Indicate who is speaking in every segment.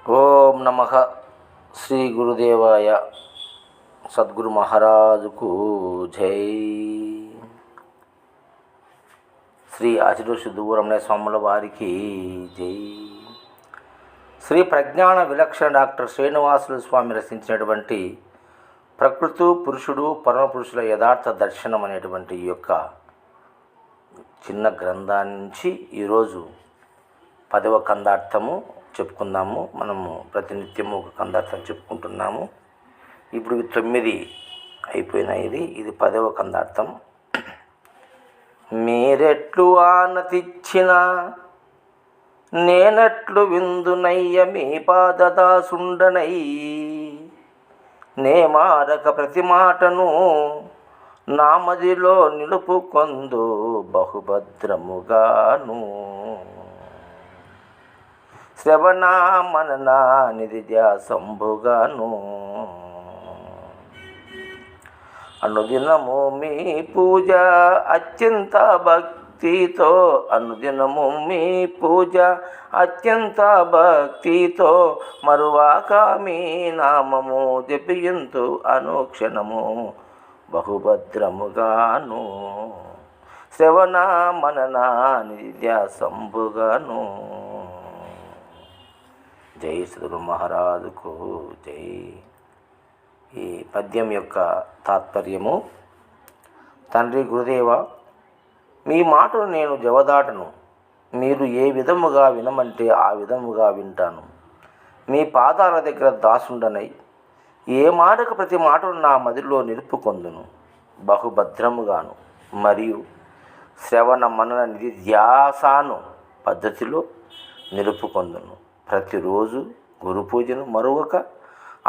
Speaker 1: ఓం నమః శ్రీ గురుదేవాయ. సద్గురు మహారాజుకు జై. శ్రీ ఆచిరు సిద్ధూరమణయ స్వాముల వారికి జై. శ్రీ ప్రజ్ఞాన విలక్షణ డాక్టర్ శ్రీనివాసులు స్వామి రచించినటువంటి ప్రకృతి పురుషుడు పరమపురుషుల యథార్థ దర్శనం అనేటువంటి ఈ యొక్క చిన్న గ్రంథాన్ని నుంచి ఈరోజు 10వ కందార్థము చెప్పుకుందాము. మనము ప్రతినిత్యము ఒక కందార్థం చెప్పుకుంటున్నాము. ఇప్పుడు 9 అయిపోయినాయి. ఇది 10వ కందార్థం. మీరెట్లు ఆనతిచ్చిన నేనట్లు విందునయ్య మీ పాదదాసుండనై, నే మారక ప్రతి మాటను నామదిలో నిలుపుకొందు బహుభద్రముగాను. శ్రవణ మనన నిధిధ్యాసంభుగాను. అనుదినము మీ పూజ అత్యంత భక్తితో, అనుదినము మీ పూజ అత్యంత భక్తితో, మరువాక మీ నామము జపింతు అనుక్షణము బహుభద్రముగాను. శ్రవణ మనన నిధిధ్యాసంభుగాను. జై సద్గురు మహారాజుకు జై. ఈ పద్యం యొక్క తాత్పర్యము: తండ్రి గురుదేవ, మీ మాటను నేను జవదాటను. మీరు ఏ విధముగా వినమంటే ఆ విధముగా వింటాను. మీ పాదాల దగ్గర దాసుండనై ఏ మాటకు ప్రతి మాటను నా మదిలో నిలుపుకొందును బహుభద్రముగాను. మరియు శ్రవణ మనన నిధిధ్యాసాను పద్ధతిలో నిలుపుకొందును. ప్రతిరోజు గురు పూజను మరొక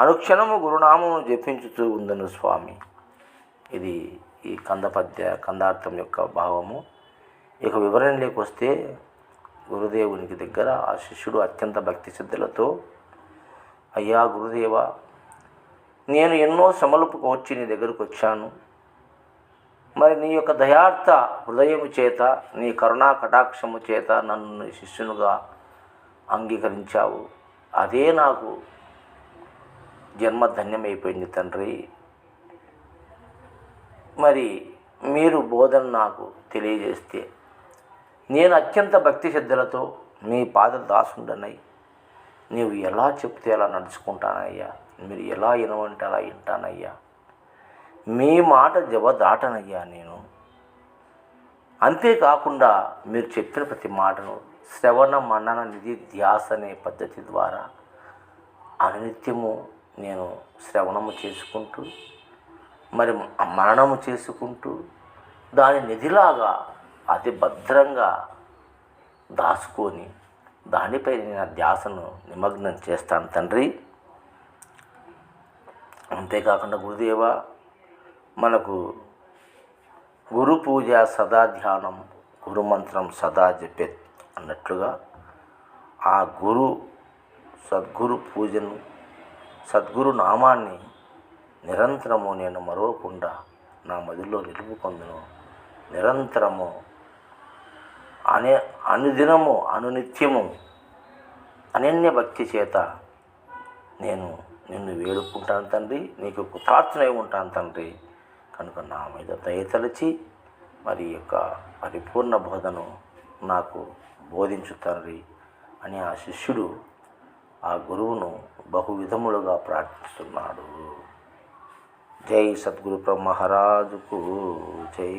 Speaker 1: అనుక్షణము గురునామము జపించుతూ ఉందను స్వామి. ఇది ఈ కందార్థం యొక్క భావము. ఇక వివరణలోకి వస్తే, గురుదేవునికి దగ్గర ఆ శిష్యుడు అత్యంత భక్తి శ్రద్ధలతో, అయ్యా గురుదేవ, నేను ఎన్నో శ్రమలకు వచ్చి నీ దగ్గరకు వచ్చాను. మరి నీ యొక్క దయార్థ హృదయము చేత, నీ కరుణా కటాక్షము చేత నన్ను శిష్యునుగా అంగీకరించావు. అదే నాకు జన్మధన్యమైపోయింది తండ్రి. మరి మీరు బోధన నాకు తెలియజేస్తే నేను అత్యంత భక్తి శ్రద్ధలతో మీ పాద దాసుండనై నీవు ఎలా చెప్తే అలా నడుచుకుంటానయ్యా. మీరు ఎలా వినవంటే అలా వింటానయ్యా. మీ మాట జవదాటనయ్యా నేను. అంతేకాకుండా మీరు చెప్పిన ప్రతి మాటను శ్రవణ మనన నిధిధ్యాస అనే పద్ధతి ద్వారా అనునిత్యము నేను శ్రవణము చేసుకుంటూ, మరి మననము చేసుకుంటూ, దాని నిధిలాగా అతి భద్రంగా దాచుకొని దానిపై నేను ధ్యాసను నిమగ్నం చేస్తాను తండ్రి. అంతేకాకుండా గురుదేవ, మనకు గురు పూజ సదా ధ్యానం, గురు మంత్రం సదా జపెత్ అన్నట్లుగా ఆ సద్గురు పూజను, సద్గురు నామాన్ని నిరంతరము నేను మరవకుండా నా మదిలో నిలుపుకొందును. నిరంతరము అనుదినము అనునిత్యము అనన్య భక్తి చేత నేను నిన్ను వేడుకుంటాను తండ్రి. నీకు కృతార్థునై ఉంటాను తండ్రి. కనుక నా మీద దయతలచి మరి యొక్క పరిపూర్ణ బోధను నాకు బోధించు తండ్రి అని ఆ శిష్యుడు ఆ గురువును బహువిధములుగా ప్రార్థిస్తున్నాడు. జై సద్గురు మహారాజుకు జై.